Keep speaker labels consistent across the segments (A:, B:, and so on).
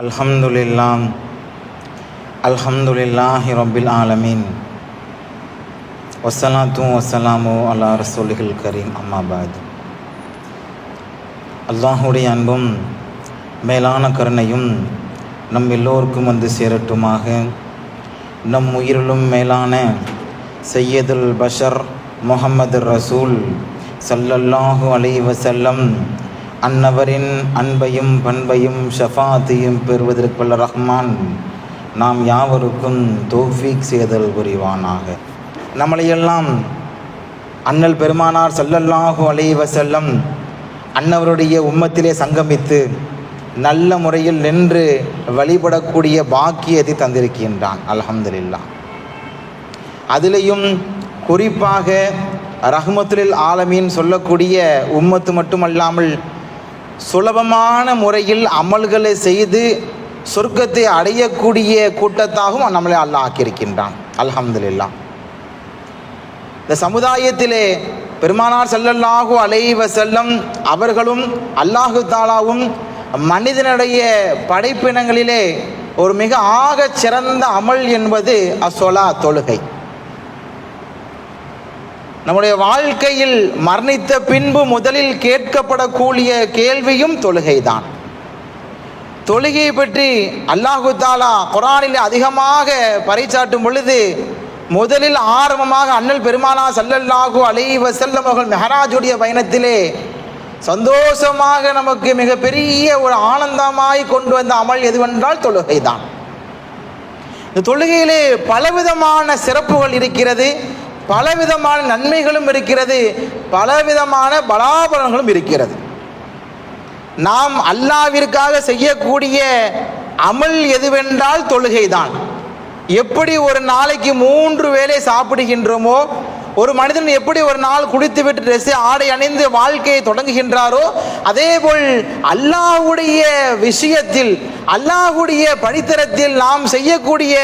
A: அல்ஹம்துலில்லாஹ் அல்ஹம்துலில்லாஹி ரப்பில் ஆலமீன் வஸ்ஸலாத்து வஸ்ஸலாமு அலா ரசூலில் கரீம் அம்மா பாத். அல்லாஹுடைய அன்பும் மேலான கருணையும் நம் எல்லோருக்கும் வந்து சேரட்டுமாக. நம் உயிரிலும் மேலான சையதுல் பஷர் முஹம்மது ரசூல் ஸல்லல்லாஹு அலைஹி வஸல்லம் அன்னவரின் அன்பையும் பண்பையும் ஷஃபாத்தையும் பெறுவதற்குள்ள ரஹ்மான் நாம் யாவருக்கும் தௌஃபீக் செய்தல் புரிவானாக. நம்மளையெல்லாம் அண்ணல் பெருமானார் ஸல்லல்லாஹு அலைஹி வஸல்லம் அன்னவருடைய உம்மத்திலே சங்கமித்து நல்ல முறையில் நின்று வழிபடக்கூடிய பாக்கியத்தை தந்திருக்கின்றான். அல்ஹம்துலில்லாஹ். அதிலேயும் குறிப்பாக ரஹ்மத்துல் ஆலமீன் சொல்லக்கூடிய உம்மத்து மட்டுமல்லாமல் சுலபமான முறையில் அமல்களை செய்து சொர்க்கத்தை அடையக்கூடிய கூட்டத்தாகவும் நம்மளை அல்லாஹ் ஆக்கியிருக்கின்றான். அல்ஹம்துலில்லாஹ். இந்த சமுதாயத்திலே பெருமானார் ஸல்லல்லாஹு அலைஹி வஸல்லம் அவர்களும் அல்லாஹு தாலாவும் மனிதனுடைய படைப்பினங்களிலே ஒரு மிக ஆகச் சிறந்த அமல் என்பது அஸ்ஸலா, தொழுகை. நம்முடைய வாழ்க்கையில் மரணித்த பின்பு முதலில் கேட்கப்படக்கூடிய கேள்வியும் தொழுகைதான். தொழுகையை பற்றி அல்லாஹு தாலா குர்ஆனில் அதிகமாக பறைசாற்றும் பொழுது முதலில் ஆரம்பமாக அண்ணல் பெருமானார் ஸல்லல்லாஹு அலைஹி வஸல்லம் அவர்கள் மெஹராஜுடைய பயணத்திலே சந்தோஷமாக நமக்கு மிகப்பெரிய ஒரு ஆனந்தமாய் கொண்டு வந்த அமல் எதுவென்றால் தொழுகைதான். இந்த தொழுகையிலே பலவிதமான சிறப்புகள் இருக்கிறது, பலவிதமான நன்மைகளும் இருக்கிறது, பலவிதமான பலாபலன்களும் இருக்கிறது. நாம் அல்லாஹ்விற்காக செய்யக்கூடிய அமல் எதுவென்றால் தொழுகைதான். எப்படி ஒரு நாளைக்கு 3 வேளை சாப்பிடுகின்றோமோ, ஒரு மனிதன் எப்படி ஒரு நாள் குடித்துவிட்டு ட்ரெஸ் ஆடை அணிந்து வாழ்க்கையை தொடங்குகின்றாரோ, அதேபோல் அல்லாஹ்வுடைய விஷயத்தில் அல்லாஹ்வுடைய படித்தரத்தில் நாம் செய்யக்கூடிய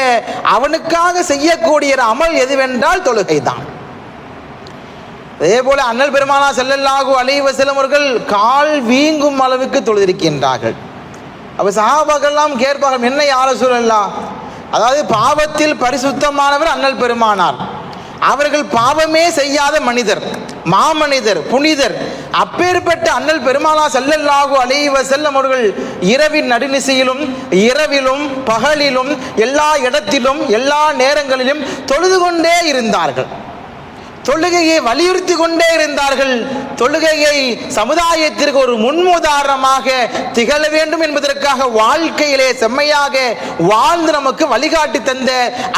A: அவனுக்காக செய்யக்கூடிய அமல் எதுவென்றால் தொழுகைதான். அதே போல அண்ணல் பெருமானார் ஸல்லல்லாஹு அலைஹி வஸல்லம் அவர்கள் கால் வீங்கும் அளவுக்கு தொழுதிருக்கின்றார்கள். அப்ப சஹாபாக்கள் எல்லாம் கேட்பார்கள், என்ன யா ரசூலல்லாஹ், அதாவது பாவத்தில் பரிசுத்தமானவர் அண்ணல் பெருமானார், அவர்கள் பாவமே செய்யாத மனிதர், மாமனிதர், புனிதர். அப்பேற்பட்ட அண்ணல் பெருமானார் ஸல்லல்லாஹு அலைஹி வஸல்லம் அவர்கள் இரவின் நடுநிசையிலும் இரவிலும் பகலிலும் எல்லா இடத்திலும் எல்லா நேரங்களிலும் தொழுது கொண்டே இருந்தார்கள். தொழுகையை வலியுறுத்தி கொண்டே இருந்தார்கள். தொழுகையை சமுதாயத்திற்கு ஒரு முன்முதாரணமாக திகழ வேண்டும் என்பதற்காக வாழ்க்கையிலே செம்மையாக வாழ்ந்து நமக்கு வழிகாட்டி தந்த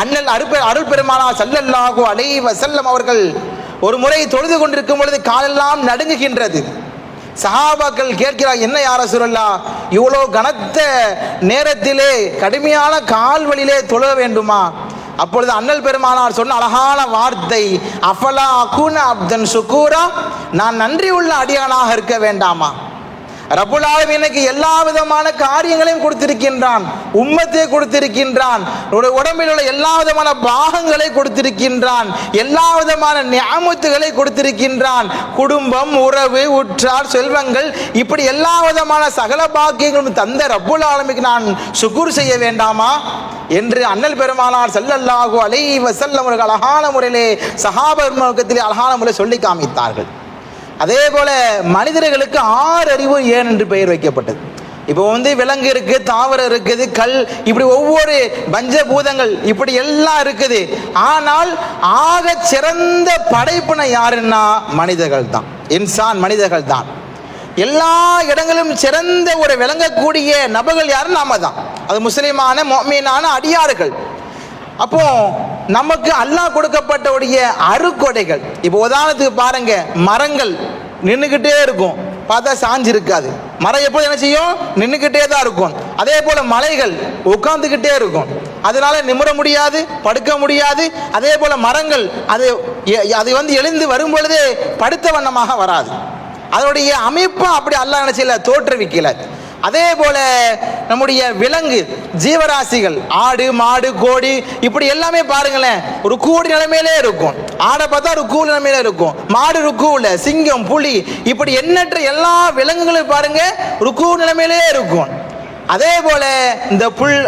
A: அண்ணல் அருள் பெருமானார் ஸல்லல்லாஹு அலைஹி வஸல்லம் அவர்கள் ஒரு முறை தொழுது கொண்டிருக்கும் பொழுது காலெல்லாம் நடுங்குகின்றது. சஹாபாக்கள் கேட்கிறார், என்ன யா ரசூலல்லாஹ், இவ்வளோ கனத்த நேரத்திலே கடுமையான கால்வழியிலே தொழ வேண்டுமா? அப்பொழுது அண்ணல் பெருமானார் சொன்ன அழகான வார்த்தை, அஃபலா அகுன அப்தன் ஷுக்கூரா, நான் நன்றி உள்ள அடியானாக இருக்க வேண்டாமா? ரப்புல் ஆலமீன் எனக்கு எல்லா விதமான காரியங்களையும் கொடுத்திருக்கின்றான், உம்மத்தை கொடுத்திருக்கின்றான், உடம்பில் உள்ள எல்லா விதமான பாகங்களை கொடுத்திருக்கின்றான், எல்லா விதமான நிஅமத்துகளை கொடுத்திருக்கின்றான், குடும்பம், உறவு, உற்றார், செல்வங்கள், இப்படி எல்லா விதமான சகல பாக்கியங்களும் தந்த ரப்புல் ஆலமீனுக்கு நான் ஷுக்கூர் செய்ய வேண்டாமா என்று அண்ணல் பெருமானார் ஸல்லல்லாஹு அலைஹி வஸல்லம் அவர்கள் அழகான முறையிலே சஹாபர் முகத்திலே அழகான முறையில் சொல்லி காமித்தார்கள். அதே போல மனிதர்களுக்கு 6 அறிவு ஏன் என்று பெயர் வைக்கப்பட்டது. இப்போ விலங்கு இருக்கு, தாவரம் இருக்குது, கல், இப்படி ஒவ்வொரு பஞ்சபூதங்கள் இப்படி எல்லாம் இருக்குது. ஆனால் ஆக சிறந்த படைப்பினை யாருன்னா மனிதர்கள் தான், இன்சான், மனிதர்கள் தான். எல்லா இடங்களிலும் சிறந்த ஒரு விளங்கக்கூடிய நபர்கள் யாரும் நாம தான், அது முஸ்லிமான முஃமினான அடியார்கள். அப்போ நமக்கு அல்லாஹ் கொடுக்கப்பட்டவுடைய அருக்கொடைகள், இப்போ உதாரணத்துக்கு பாருங்க, மரங்கள் நின்றுக்கிட்டே இருக்கும், பார்த்தா சாஞ்சு இருக்காது. மரம் எப்போது என்ன செய்யும்? நின்றுக்கிட்டே தான் இருக்கும். அதே போல மலைகள் உட்கார்ந்துக்கிட்டே இருக்கும், அதனால நிமிர முடியாது, படுக்க முடியாது. அதே போல மரங்கள் அது எழுந்து வரும் பொழுதே படுத்த வண்ணமாக வராது. அதனுடைய அமைப்பு அப்படி அல்லாஹ் நினைச்சல தோற்றுவிக்கல. அதே போல நம்முடைய விலங்கு ஜீவராசிகள், ஆடு, மாடு, கோழி, இப்படி எல்லாமே பாருங்களேன், ஒரு கூடி நிலைமையிலே இருக்கும். ஆடை பார்த்தா ஒரு கூடு நிலைமையில இருக்கும், மாடு ருக்குல, சிங்கம், புலி, இப்படி எண்ணற்ற எல்லா விலங்குகளும் பாருங்க ருக்கு நிலைமையிலே இருக்கும். அதே போல இந்த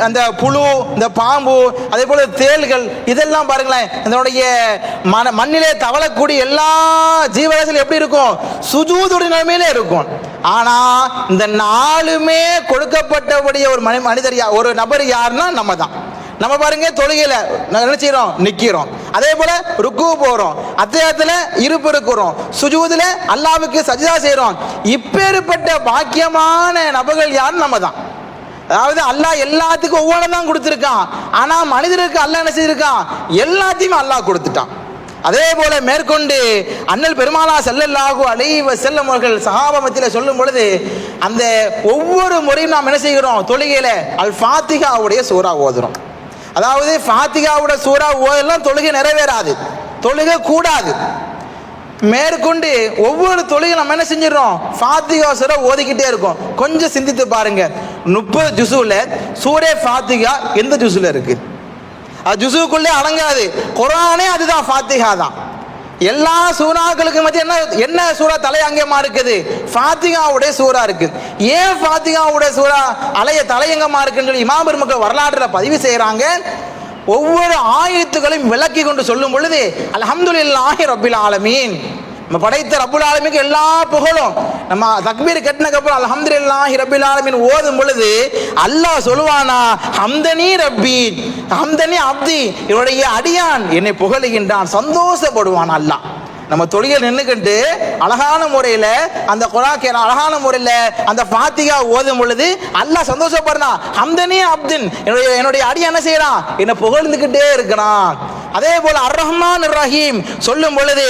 A: அந்த புழு, இந்த பாம்பு, அதே போல தேள்கள், இதெல்லாம் பாருங்களேன், இதனுடைய மண்ணிலே தவளக்கூடிய எல்லா ஜீவராசிகளும் எப்படி இருக்கும்? சுஜூதுடைய நிலைமையிலே இருக்கும். ஆனா இந்த நாலுமே கொடுக்கப்பட்டபடிய ஒரு மனிதர், ஒரு நபர் யாருன்னா நம்ம தான். நம்ம பாருங்க, தொழுகையில என்ன செய்யறோம்? நிக்கிறோம். அதே போல ருக்கு போறோம், அத்தியாயத்துல இருப்பு இருக்கிறோம், சுஜூதுல அல்லாஹ்வுக்கு சஜ்தா செய்றோம். இப்பேற்பட்ட பாக்கியமான நபர்கள் யார்? நம்ம தான். அதாவது அல்லாஹ் எல்லாத்துக்கும் ஒவ்வொன்றும் தான் கொடுத்துருக்கான். ஆனா மனிதருக்கு அல்லாஹ் என்ன செய்திருக்கான்? எல்லாத்தையுமே அல்லாஹ் கொடுத்துட்டான். அதே போல மேற்கொண்டு அண்ணல் பெருமானா ஸல்லல்லாஹு அலைஹி வஸல்லம் அவர்கள் சஹாபா மத்தியில சொல்லும் பொழுது, அந்த ஒவ்வொரு முறையும் நாம் என்ன செய்கிறோம்? தொழுகையில அல் ஃபாத்திஹாவுடைய சூரா ஓதுறோம். அதாவது ஃபாத்திஹாவுடைய சூரா ஓதலாம் தொழுகை நிறைவேறாது, தொழுகை கூடாது. மேற்கொண்டு ஒவ்வொரு தொழுகையும் நம்ம என்ன செஞ்சிடறோம்? ஃபாத்திஹா சூரா ஓதிக்கிட்டே இருக்கும். கொஞ்சம் சிந்தித்து பாருங்க, 30 ஜுஸுல சூரே ஃபாத்திஹா எந்த ஜுஸுல இருக்கு? அது ஜுஸுக்குள்ளே அடங்காது. குர்ஆனே அதுதான், ஃபாத்திஹா தான். எல்லா சூறாக்களுக்கு மத்திய என்ன சூறா தலையங்கமா இருக்குது? ஃபாத்திஹாவுடைய சூறா இருக்கு. ஏன் ஃபாத்திஹாவுடைய சூறா தலையங்கமா இருக்குன்னு சொல்லி இமாம் பெருமக்கள் வரலாற்றுல பதிவு செய்யறாங்க. ஒவ்வொரு ஆயத்துகளையும் விளக்கி கொண்டு சொல்லும் பொழுது அல்ஹம்துலில்லாஹி ரப்பில் ஆலமீன், நம்ம படைத்த ரப்புல் ஆலமீனுக்கு எல்லா புகழும். நம்ம தக்பீர் கட்டினதுக்கு அப்புறம் அல்ஹம்துலில்லாஹி ரப்பில் ஆலமீன் ஓதும் பொழுது அல்லாஹ் சொல்லுவானா, ஹம்தனி ரப்பி ஹம்தனி அப்தி, என்னுடைய அடியான் என்னை புகழுகின்றான், சந்தோஷப்படுவான் அல்லாஹ். நம்ம தொழில் நின்றுக்கிட்டு அழகான முறையில் அந்த குர்ஆன் அழகான முறையில் அந்த ஃபாத்திஹா ஓதும் பொழுது அல்லாஹ் சந்தோஷப்படுறான். ஹம்தனி அப்தின், என்னுடைய அடியான் என்ன செய்யறான்? என்னை புகழ்ந்துக்கிட்டே இருக்கிறான். அதே போல அர் ரஹ்மான் ரஹீம் சொல்லும் பொழுது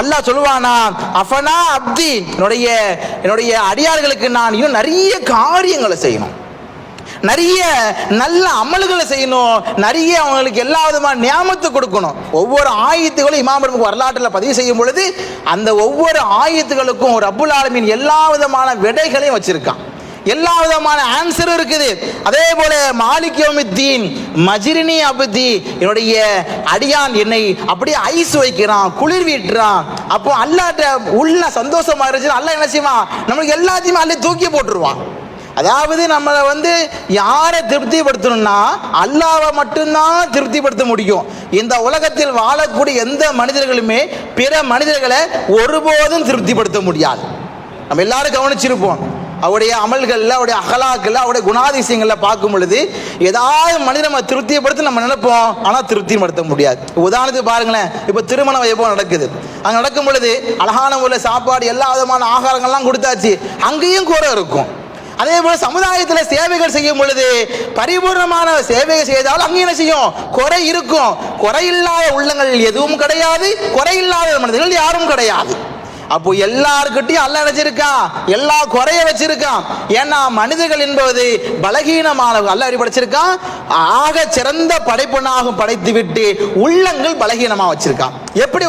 A: அல்லாஹ் சொல்லுவானா, அஃபனா அப்தி, என்னுடைய அடியார்களுக்கு நான் இன்னும் நிறைய காரியங்களை செய்யணும், நிறைய நல்ல அமல்களை செய்யணும், நிறைய அவங்களுக்கு எல்லா விதமான நியாமத்தை கொடுக்கணும். ஒவ்வொரு ஆயத்துகளும் இமாம் பெருமக்கள் வரலாற்றில் பதிவு செய்யும் பொழுது அந்த ஒவ்வொரு ஆயத்துகளுக்கும் ரப்புல் ஆலமீன் எல்லா விதமான விடைகளையும் வச்சிருக்கான், எல்லா விதமான ஆன்சரும் இருக்குது. அதே போல மாலிக் யௌமித்தீன் மஜ்ரினி அப்தி, என்னுடைய அடியான் என்னை அப்படியே ஐஸ் வைக்கிறான், குளிர் வீட்டுறான். அப்போ அல்லாஹ்ட்ட உள்ள சந்தோஷமா இருந்துச்சு, அல்லாஹ் என்ன செய்வான்? நம்மளுக்கு எல்லாத்தையுமே அல்லாஹ் தூக்கி போட்டுருவான். அதாவது நம்மளை யாரை திருப்திப்படுத்தணும்னா அல்லாஹ்வை மட்டும்தான் திருப்திப்படுத்த முடியும். இந்த உலகத்தில் வாழக்கூடிய எந்த மனிதர்களுமே பிற மனிதர்களை ஒருபோதும் திருப்திப்படுத்த முடியாது. நம்ம எல்லாரும் கவனிச்சிருப்போம், அவருடைய அமல்களில், அவருடைய அகலாக்கில், அவருடைய குணாதிசயங்களில் பார்க்கும் பொழுது ஏதாவது மனிதனை நம்ம திருப்திப்படுத்த நம்ம நினைப்போம், ஆனால் திருப்திப்படுத்த முடியாது. உதாரணத்துக்கு பாருங்களேன், இப்போ திருமண வைபவம் நடக்குது. அங்கே நடக்கும் பொழுது அழகான முறையில் சாப்பாடு, எல்லா விதமான ஆகாரங்கள்லாம் கொடுத்தாச்சு, அங்கேயும் குறை இருக்கும். அதே போல சமுதாயத்தில் சேவைகள் செய்யும் பொழுது பரிபூர்ணமான சேவைகள் செய்தால் அங்கே என்ன செய்யும்? குறை இருக்கும். குறையில்லாத உள்ளங்கள் எதுவும் கிடையாது, குறையில்லாத மனிதர்கள் யாரும் கிடையாது. அப்போ எல்லாருக்கிட்டையும் அல்லாஹ் நினைச்சிருக்கான், எல்லா குறைய வச்சிருக்கான். ஏன்னா மனிதர்கள் என்பது பலகீனமானவர்கள். அல்லாஹ் படைச்சிருக்கான், ஆக சிறந்த படைப்புனாக படைத்து விட்டு உள்ளங்கள் பலகீனமா வச்சிருக்கான். எப்படி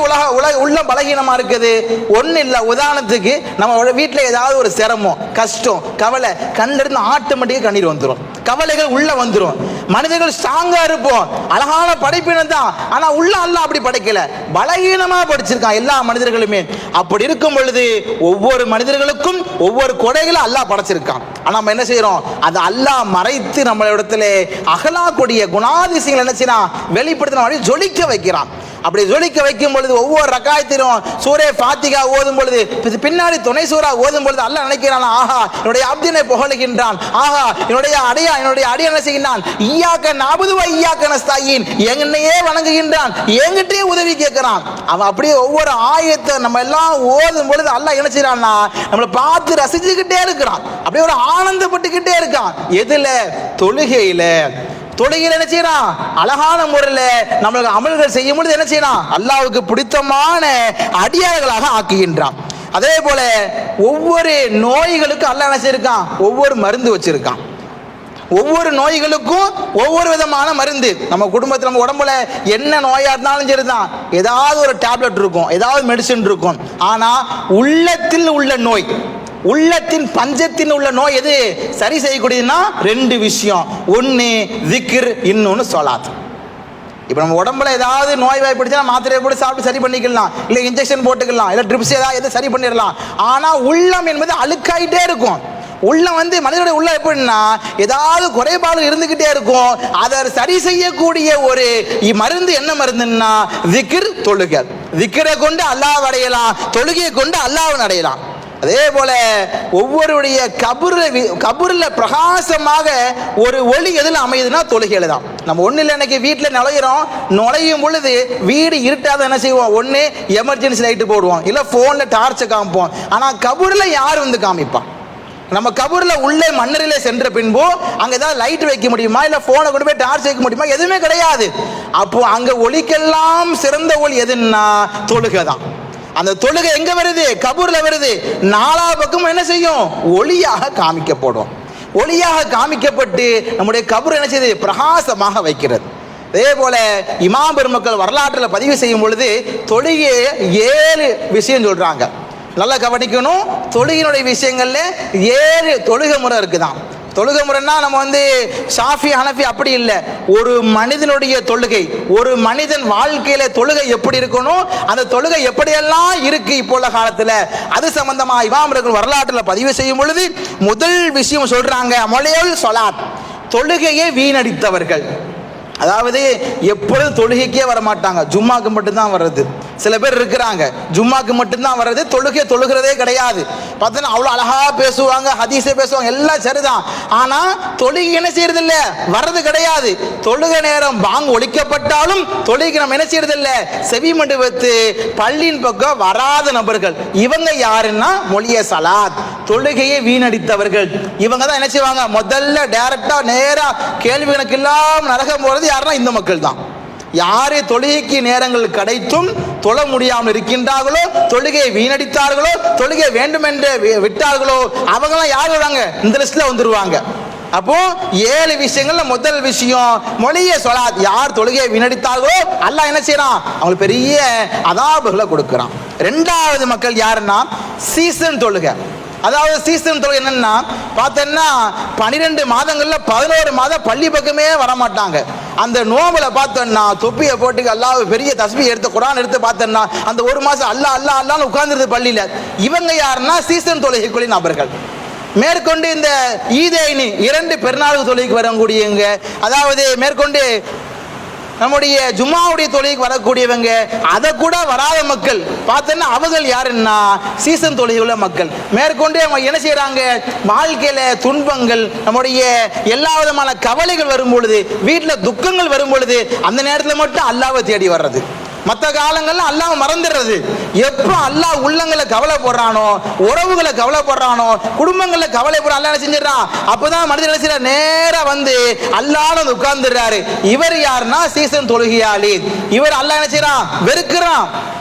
A: உள்ளம் பலகீனமா இருக்குது? ஒன்னும் இல்லை. உதாரணத்துக்கு நம்ம வீட்டில் ஏதாவது ஒரு சிரமம், கஷ்டம், கவலை, கண்ணிலிருந்து ஆட்டோமேட்டிக்காக கண்ணீர் வந்துடும், கவலைகள் உள்ள வந்துடும். மனிதர்கள் ஸ்ட்ராங்கா இருப்போம், அழகான படைப்பினம் தான், ஆனா உள்ள அல்லாஹ் அப்படி படைக்கல, பலகீனமா படைச்சிருக்கான் எல்லா மனிதர்களுமே. அப்படி இருக்கும் பொழுது ஒவ்வொரு மனிதர்களுக்கும் ஒவ்வொரு கொடைகளை அல்லாஹ் படைச்சிருக்கான். ஆனா நம்ம என்ன செய்யறோம்? அது அல்லாஹ் மறைத்து நம்ம இடத்துல அகலாக்கூடிய குணாதிசயங்கள் என்ன செய்யறான்? வெளிப்படுத்தின ஜொலிக்க வைக்கிறான். அப்படி ஜொலிக்க வைக்கும் பொழுது ஒவ்வொரு ரக்காயத்திலும் சூரே ஃபாத்திஹா ஓதும் பொழுது பின்னாடி துணை சூரா ஓதும் பொழுது அல்லாஹ் நினைக்கிறான், ஆஹா என்னுடைய அப்தினை புகழுகின்றான், ஆஹா என்னுடைய அடியான் என்ன செய்கின்றான், ஈயாக்க நஅபுது வ ஈயாக்க நஸ்தஈன், என்னையே வணங்குகின்றான், என்கிட்டயே உதவி கேட்கிறான். அவன் அப்படியே ஒவ்வொரு ஆயத்தை நம்ம எல்லாம் ஓதும் பொழுது அல்லாஹ் என்ன செய்யறான்னா நம்மளை பார்த்து ரசிச்சுக்கிட்டே இருக்கிறான், அப்படியே ஒரு ஆனந்தப்பட்டுக்கிட்டே இருக்கான். எதுல? தொழுகையில. தொழுகையில் என்ன செய்யறான்? அழகான முறையில் நம்மளுக்கு அமல்கள் செய்யும் பொழுது என்ன செய்யறான்? அல்லாஹ்வுக்கு பிடித்தமான அடியார்களாக ஆக்குகின்றான். அதே போல ஒவ்வொரு நோய்களுக்கும் அல்லாஹ் என்ன செய்யிருக்கான்? ஒவ்வொரு மருந்து வச்சிருக்கான். ஒவ்வொரு நோய்களுக்கும் ஒவ்வொரு விதமான மருந்து. நம்ம குடும்பத்தில், நம்ம உடம்புல என்ன நோயா இருந்தாலும் சரிதான், ஏதாவது ஒரு டேப்லெட் இருக்கும், ஏதாவது மெடிசன் இருக்கும். ஆனா உள்ளத்தில் உள்ள நோய், உள்ளத்தின் பஞ்சத்தின் உள்ள நோய் எது சரி செய்யக்கூடியதுன்னா ரெண்டு விஷயம். ஒன்று திக்ர், இன்னொன்று சொலாத். இப்போ நம்ம உடம்புல ஏதாவது நோய் வாய்ப்பிடிச்சா மாத்திரையை போட்டு சாப்பிட்டு சரி பண்ணிக்கலாம், இல்லை இன்ஜெக்ஷன் போட்டுக்கலாம், இல்லை ட்ரிப்ஸ் ஏதாவது சரி பண்ணிடலாம். ஆனால் உள்ளம் என்பது அழுக்காயிட்டே இருக்கும். உள்ளம் மனிதனுடைய உள்ள எப்படின்னா ஏதாவது குறைபாடு இருந்துகிட்டே இருக்கும். அதை சரி செய்யக்கூடிய ஒரு மருந்து என்ன மருந்துன்னா திக்ர், தொழுகை. திக்ரை கொண்டு அல்லாஹ் அடையலாம், தொழுகையை கொண்டு அல்லாஹ் அடையலாம். அதே போல ஒவ்வொருடைய கபூர்ல பிரகாசமாக ஒரு ஒளி எதில் அமையுதுன்னா தொழுகையில தான். நம்ம ஒண்ணு இல்லை, இன்னைக்கு வீட்டில் நுழையும் பொழுது வீடு இருட்டாத என்ன செய்வோம், ஒன்று எமர்ஜென்சி லைட்டு போடுவோம், இல்லை ஃபோனில் டார்ச்சை காமிப்போம். ஆனால் கபூரில் யார் காமிப்பான்? நம்ம கபூர்ல உள்ளே மண்ணரிலே சென்ற பின்பு அங்க ஏதாவது லைட் வைக்க முடியுமா, இல்ல போனை கொண்டு போய் டார்ச் வைக்க முடியுமா? எதுவுமே கிடையாது. அப்போ அங்க ஒளிக்கெல்லாம் சிறந்த ஒளி எதுன்னா தொழுகை தான். அந்த தொழுகை எங்க வருது? கபூர்ல வருது. நாலா பக்கம் என்ன செய்யும்? ஒளியாக காமிக்கப்படும். ஒளியாக காமிக்கப்பட்டு நம்முடைய கபூர் என்ன செய்யுது? பிரகாசமாக வைக்கிறது. அதே போல இமாம் பெருமக்கள் வரலாற்றில் பதிவு செய்யும் பொழுது தொழுகை 7 விஷயம் சொல்றாங்க. நல்லா கவனிக்கணும். தொழுகையினுடைய விஷயங்கள்ல 7 தொழுகை முறை இருக்குதான். தொழுகை முறைன்னா நம்ம ஷாஃபி ஹனஃபி அப்படி இல்லை. ஒரு மனிதனுடைய தொழுகை, ஒரு மனிதன் வாழ்க்கையில தொழுகை எப்படி இருக்கணும், அந்த தொழுகை எப்படியெல்லாம் இருக்கு இப்போ உள்ள காலத்துல, அது சம்பந்தமா இமாம்கள் வரலாற்றுல பதிவு செய்யும் பொழுது முதல் விஷயம் சொல்றாங்க, மொழியல் சொலாத், தொழுகையை வீணடித்தவர்கள். அதாவது எப்பொழுதும் தொழுகைக்கே வர மாட்டாங்க, ஜும்மாக்கு மட்டும்தான் வர்றது. சில பேர் இருக்கிறாங்க ஜும்மாக்கு மட்டும்தான் வர்றது, தொழுகிறதே கிடையாது. பார்த்தோன்னா அவ்வளோ அழகா பேசுவாங்க, ஹதீஸே பேசுவாங்க, எல்லாம் சரிதான். ஆனா தொழுகை என்ன செய்யறது இல்லை, வர்றது கிடையாது. தொழுகை நேரம் பாங்கு ஒழிக்கப்பட்டாலும் தொழுகை நம்ம என்ன செய்யறது இல்லை, செவி மண்டு வைத்து பள்ளியின் பக்கம் வராத நபர்கள். இவங்க யாருன்னா மொழிய சலாத், தொழுகையை வீணடித்தவர்கள். இவங்க தான் என்ன செய்வாங்க, முதல்ல டைரக்டா நேரா கேள்வி கணக்கு இல்லாம நரகம் போறது யாருன்னா இந்த மக்கள் தான். யாரு தொழுகைக்கு நேரங்கள் கிடைத்தும் தொழ முடியாமல் இருக்கின்றார்களோ, தொழுகையை வீணடித்தார்களோ, தொழுகை வேண்டும் என்று விட்டார்களோ, அவங்களாம் யார் வராங்க, இந்த லிஸ்ட்ல வந்துருவாங்க. அப்போ 7 விஷயங்கள்ல முதல் விஷயம் மொழிய சொலாத். யார் தொழுகையை வீணடித்தார்களோ அல்லாஹ் என்ன செய்யறான், அவங்களுக்கு பெரிய அதாபுகளை கொடுக்கிறான். 2வது மக்கள் யாருன்னா சீசன் தொழுகை. அதாவது சீசன் தொழுகை என்னன்னா பார்த்தோன்னா 12 மாதங்கள்ல 11 மாதம் பள்ளி பக்கமே வரமாட்டாங்க. அந்த நோம்புல பார்த்தோன்னா தொப்பியை போட்டு அல்லாஹ் பெரிய தஸ்பீஹ் எடுத்து குர்ஆன் எடுத்து பார்த்தோன்னா அந்த 1 மாசம் அல்லாஹ் அல்லாஹ் அல்லாஹ்னு உட்கார்ந்துருது பள்ளியில. இவங்க யாருன்னா சீசன் தொழுகைக்குரிய நபர்கள். மேற்கொண்டு இந்த ஈதைனி 2 பெருநாள் தொழுகைக்கு வரக்கூடியவங்க, அதாவது மேற்கொண்டு நம்முடைய ஜும்மாவுடைய தொழுகைக்கு வரக்கூடியவங்க, அதை கூட வராத மக்கள் பார்த்தோன்னா அவர்கள் யாருன்னா சீசன் தொழுகை உள்ள மக்கள். மேற்கொண்டு அவங்க என்ன செய்யறாங்க, வாழ்க்கையில துன்பங்கள், நம்முடைய எல்லா விதமான கவலைகள் வரும் பொழுது, வீட்டில் துக்கங்கள் வரும் பொழுது அந்த நேரத்தில் மட்டும் அல்லாஹ்வை தேடி வர்றது. மற்ற காலங்கள்ல அல்லாஹ் மறந்துடுறது. எப்போ அல்லாஹ் உள்ளங்களை கவலைப்படுறானோ, உறவுகளை கவலைப்படுறானோ, குடும்பங்களை கவலைப்படுற அல்லாஹ் என்ன செஞ்சிடறான், அப்பதான் மனிதன் என்ன செய்யறான், நேரா அல்லாஹ்னு உட்கார்ந்துடுறாரு. இவர் யாருன்னா சீசன் தொழுகையாளி. இவர் அல்லாஹ் என்ன செய்யறான், வெறுக்கிறான்.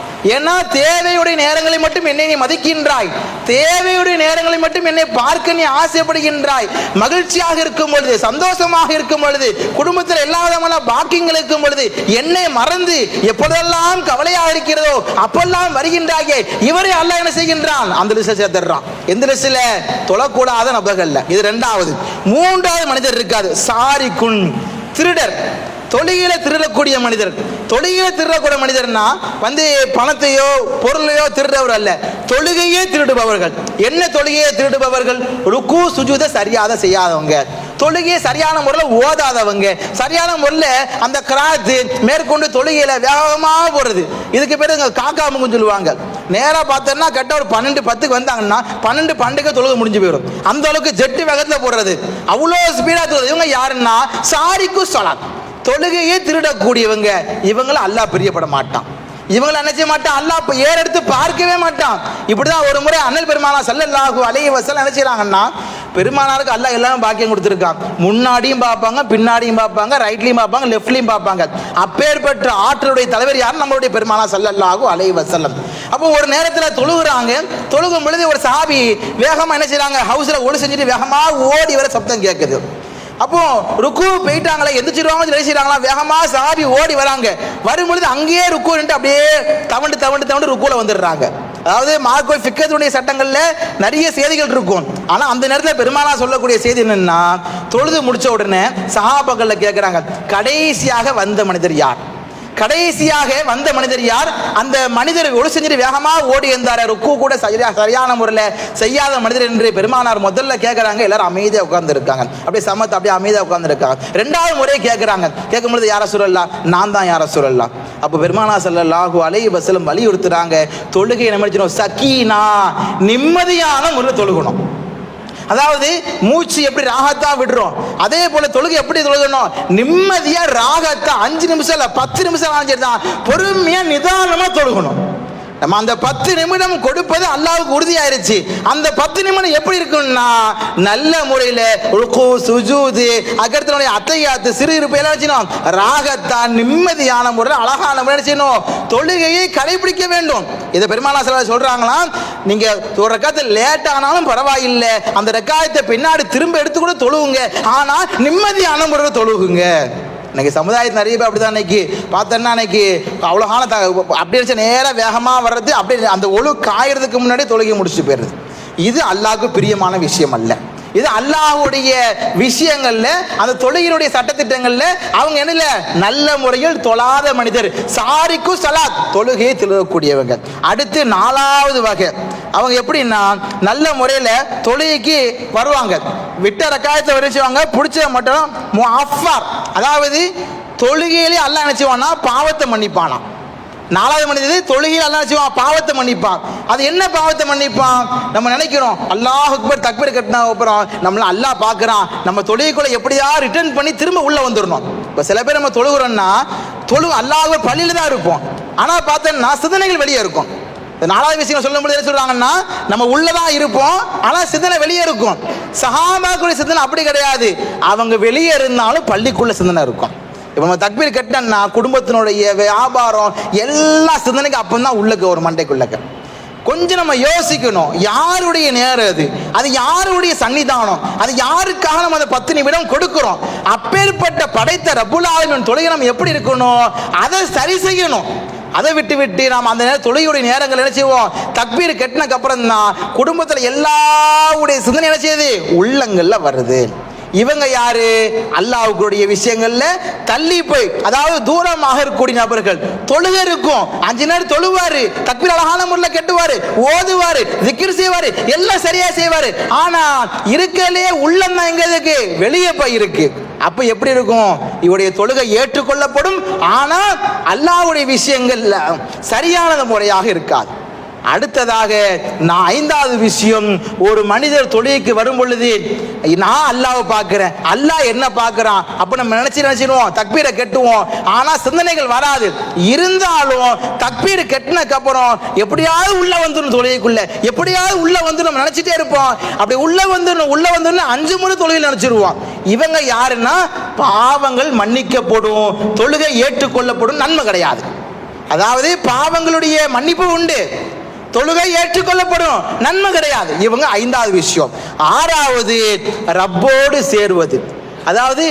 A: ஏன்னா தேவையுடைய நேரங்களை மட்டும் என்னை நீ மதிக்கின்றாய், தேவையுடைய நேரங்களை மட்டும் என்னை பார்க்க நீ ஆசைப்படுகின்றாய். மகிழ்ச்சியாக இருக்கும் பொழுது, சந்தோஷமாக இருக்கும் பொழுது, குடும்பத்தில் எல்லா விதமான பாக்கியங்கள் இருக்கும் பொழுது என்னை மறந்து எப்பொழுதெல்லாம் கவலையாக இருக்கிறதோ அப்பெல்லாம் வருகின்றாயே, இவரை அல்லாஹ் என்ன செய்கின்றான், அந்த லிஸ்ட்ல சேர்த்துறான். எந்த லிஸ்ட்ல, தொழக்கூடாத நபர்கள்ல. இது 2வது. 3வது மனிதர் இருக்காது, சாரிக்குன், திருடர். தொழுகையில திருடக்கூடிய மனிதர். தொழுகையில திருடக்கூடிய மனிதர்னா பணத்தையோ பொருளையோ திருடுறவர் அல்ல, தொழுகையே திருடுபவர்கள். என்ன தொழுகையை திருடுபவர்கள், ருக்கு சுஜூத சரியாக செய்யாதவங்க, தொழுகையை சரியான முறையில் ஓதாதவங்க, சரியான முறையில் அந்த கிராத்து மேற்கொண்டு தொழுகையில வேகமாக போறது. இதுக்கு பேர் காக்கா முகம் சொல்லுவாங்க. நேராக பார்த்தோன்னா கரெக்டாக ஒரு 12:10 வந்தாங்கன்னா 12:12 தொழுகை முடிஞ்சு போயிடும். அந்த அளவுக்கு ஜெட்டு வேகத்தில் போடுறது, அவ்வளோ ஸ்பீடாக தொழுது. இவங்க யாருன்னா சாரிக்கு சொலாத், தொழுகையே திருடக்கூடியவங்க. இவங்களை அல்லாஹ் பிரியப்பட மாட்டான், இவங்களை நினைச்ச மாட்டான், அல்லாஹ் ஏறெடுத்து பார்க்கவே மாட்டான். இப்படிதான் ஒரு முறை அண்ணல் பெருமானார் ஸல்லல்லாஹு அலைஹி வஸல்லம் நினைச்சாங்கன்னா, பெருமானாருக்கு அல்லாஹ் எல்லாமே பாக்கியம் கொடுத்துருக்கான். முன்னாடியும் பார்ப்பாங்க, பின்னாடியும் பார்ப்பாங்க, ரைட்லையும் பார்ப்பாங்க, லெஃப்ட்லையும் பார்ப்பாங்க. அப்பேற்பட்ட ஆற்றலுடைய தலைவர் யார், நம்மளுடைய பெருமானார் ஸல்லல்லாஹு அலைஹி வஸல்லம். அப்போ ஒரு நேரத்தில் தொழுகிறாங்க. தொழுகும் பொழுது ஒரு சஹாபி வேகமா என்ன செய்யறாங்க, ஹவுஸ்ல ஒளி செஞ்சுட்டு வேகமா ஓடி வர சப்தம் கேட்குது. அப்போ ருக்கு போயிட்டாங்களா, எந்திரிச்சிருவாங்க நினைச்சிட்டாங்களா, வேகமா சஹாபி ஓடி வராங்க. வரும்பொழுது அங்கேயே ருக்கு நின்று அப்படியே தவண்டு ருக்குல வந்துடுறாங்க. அதாவது மார்க்கோ ஃபிக்கத்துடைய சட்டங்கள்ல நிறைய செய்திகள் இருக்கும். ஆனா அந்த நேரத்தில் பெருமானா சொல்லக்கூடிய செய்தி என்னன்னா, தொழுது முடிச்ச உடனே சஹாபாக்கள்ல கேட்கிறாங்க, கடைசியாக வந்த மனிதர் யார், கடைசியாக வந்த மனிதர் யார்? அந்த மனிதர் ஒளி செஞ்சுட்டு வேகமாக ஓடி இருந்தார். ருக்கு கூட சரியான முறையில் செய்யாத மனிதர் என்று பெருமானார் முதல்ல கேட்குறாங்க. எல்லாரும் அமைதியாக உட்கார்ந்து இருக்காங்க. அப்படியே சமத்து அப்படியே அமைதியாக உட்கார்ந்து இருக்காங்க. ரெண்டாவது முறையே கேட்குறாங்க. கேட்கும்பொழுது யார ரசூலல்லாஹ், நான் தான் யார ரசூலல்லாஹ். அப்போ பெருமானார் ஸல்லல்லாஹு அலைஹி வஸல்லம் வலியுறுத்துறாங்க, தொழுகை நம்ம சக்கீனா, நிம்மதியான முறையில் தொழுகணும். அதாவது மூச்சு எப்படி ராகத்தா விடுறோம், அதே போல தொழுகை எப்படி தொழுகணும், நிம்மதியா ராகத்தா 5 நிமிஷம் இல்ல 10 நிமிஷம் ஆஞ்சிருந்தான் பொறுமையா நிதானமா தொழுகணும். நம்ம அந்த 10 நிமிடம் கொடுப்பது அல்லாஹ்வுக்கு உறுதியாயிருச்சு. அந்த 10 நிமிடம் எப்படி இருக்கும்னா நல்ல முறையில் ருக்கு சுஜூது அகர்த்தனுடைய அத்தையாத்து சிறு இருப்பு எல்லாம் வச்சுக்கணும், ராகத்தா நிம்மதியான முறையில் அழகான முறையில் செய்யணும். தொழுகையை கடைபிடிக்க வேண்டும். இதை பெருமானார் ஸல்லல்லாஹு அலைஹி வஸல்லம் சொல்றாங்களாம், நீங்க ஒரு ரக்காத்து லேட் ஆனாலும் பரவாயில்லை, அந்த ரக்காயத்தை பின்னாடி திரும்ப எடுத்து கூட தொழுவுங்க, ஆனா நிம்மதியான முறையில் தொழுகுங்க. இன்னைக்கு சமுதாயத்தில் நிறைய பேர் அப்படிதான். இன்னைக்கு பார்த்தோன்னா இன்னைக்கு அவ்வளோ காலம் அப்படி இருந்துச்சு, நேராக வேகமாக வர்றது, அப்படியே அந்த ஒழு காயறதுக்கு முன்னாடி தொழுகை முடிச்சுட்டு போயிடுறது. இது அல்லாஹ்வுக்கு பிரியமான விஷயம் அல்ல. இது அல்லாஹ்வுடைய விஷயங்கள்ல, அந்த தொழுகையினுடைய சட்டத்திட்டங்கள்ல அவங்க என்ன நல்ல முறையில் தொழாத மனிதர், சாரிக்கு சலாத் தொழுகையை தொழக்கூடியவங்க. அடுத்து 4வது வகை, அவங்க எப்படின்னா நல்ல முறையில் தொழுகைக்கு வருவாங்க, விட்ட ரக்காயத்தை வரைச்சுவாங்க, பிடிச்ச மட்டும் முஅஃபர், அதாவது தொழுகையிலே அல்லாஹ் நினைச்சுவானா பாவத்தை மன்னிப்பானா. 4வது மனிதர் தொழுகையில் அல்லாஹ் நினைச்சுவான் பாவத்தை மன்னிப்பான். அது என்ன பாவத்தை மன்னிப்பான்? நம்ம நினைக்கிறோம் அல்லாஹ் அக்பர் தக்பீர் கட்டினா அப்புறம் நம்மள அல்லாஹ் பார்க்குறான், நம்ம தொழுகைக்குள்ள எப்படியா ரிட்டர்ன் பண்ணி திரும்ப உள்ள வந்துடணும். இப்போ சில பேர் நம்ம தொழுகிறோம்னா அல்லாஹ் பள்ளியில் தான் இருப்போம், ஆனால் பார்த்தோன்னா சிந்தனைகள் வெளியே இருக்கும். 4வது விஷயம் சொல்லும்போது என்ன சொல்றாங்கன்னா, நம்ம உள்ளதான் இருப்போம் ஆனா சிந்தனை வெளியே இருக்கும். சஹாபாக்களுடைய சிந்தனை அப்படி கிடையாது, அவங்க வெளியே இருந்தாலும் பள்ளிக்குள்ள சிந்தனை இருக்கும். இப்போ நம்ம தக்பீர் கட்டினா குடும்பத்தினுடைய வியாபாரம் எல்லா சிந்தனைக்கும் அப்பந்தான் உள்ளக்கு ஒரு மண்டைக்குள்ளக்க. கொஞ்சம் நம்ம யோசிக்கணும், யாருடைய நேரம் அது, அது யாருடைய சன்னிதானம், அது யாருக்காக நம்ம அந்த 10 நிமிடம் கொடுக்கிறோம். அப்பேற்பட்ட படைத்த ரப்புல் ஆலமீன் தொழுகை நம்ம எப்படி இருக்கணும், அதை சரி செய்யணும். அதை விட்டு நாம் அந்த தொழுகையுடைய நேரங்கள் என்ன செய்வோம், தக்பீர் கட்டினக்கு அப்புறம் தான் குடும்பத்தில் எல்லாவுடைய சிந்தனை என்ன செய்யுது, உள்ளங்கள்ல வருது. இவங்க யாரு? அல்லாஹ்வுடைய விஷயங்கள்ல தள்ளி போய், அதாவது தூரமாக இருக்கக்கூடிய நபர்கள். தொழுகை இருக்கும், 5 நேரம் தொழுவாரு, தக்பீர் அழகான முறையில் கட்டுவாரு, ஓதுவாரு, திக்ர் செய்வாரு, எல்லாம் சரியா செய்வாரு, ஆனா இருக்கலே உள்ளம் தான் எங்க இருக்கு, வெளியே போய் இருக்கு. அப்ப எப்படி இருக்கும், இவருடைய தொழுகை ஏற்றுக்கொள்ளப்படும், ஆனா அல்லாஹ்வுடைய விஷயங்கள் சரியான முறையாக இருக்காது. அடுத்ததாக 5வது விஷயம், ஒரு மனிதர் தொழுகைக்கு வரும் பொழுது நான் அல்லாஹ்வை பார்க்கிறேன், அல்லாஹ் என்ன பார்க்கிறான் அப்ப நம்ம நினைச்சிருவோம், தக்பீரை கட்டுவோம், ஆனா சிந்தனைகள் வராது. இருந்தாலும் தக்பீர் கட்டினக்கு அப்புறம் எப்படியாவது உள்ள வந்துடும், தொழுகைக்குள்ள எப்படியாவது உள்ள வந்து நம்ம நினைச்சிட்டே இருப்போம். அப்படி உள்ள வந்து 5 முறை தொழுகையில் நினைச்சிருவோம். இவங்க யாருன்னா பாவங்கள் மன்னிக்கப்படும், தொழுகை ஏற்றுக்கொள்ளப்படும், நன்மை கிடையாது. அதாவது பாவங்களுடைய மன்னிப்பு உண்டு, தொழுகை ஏற்றுக்கொள்ளப்படும், நன்மை கிடையாது. இவங்க 5வது விஷயம். 6வது ரப்போடு சேருவது, அதாவது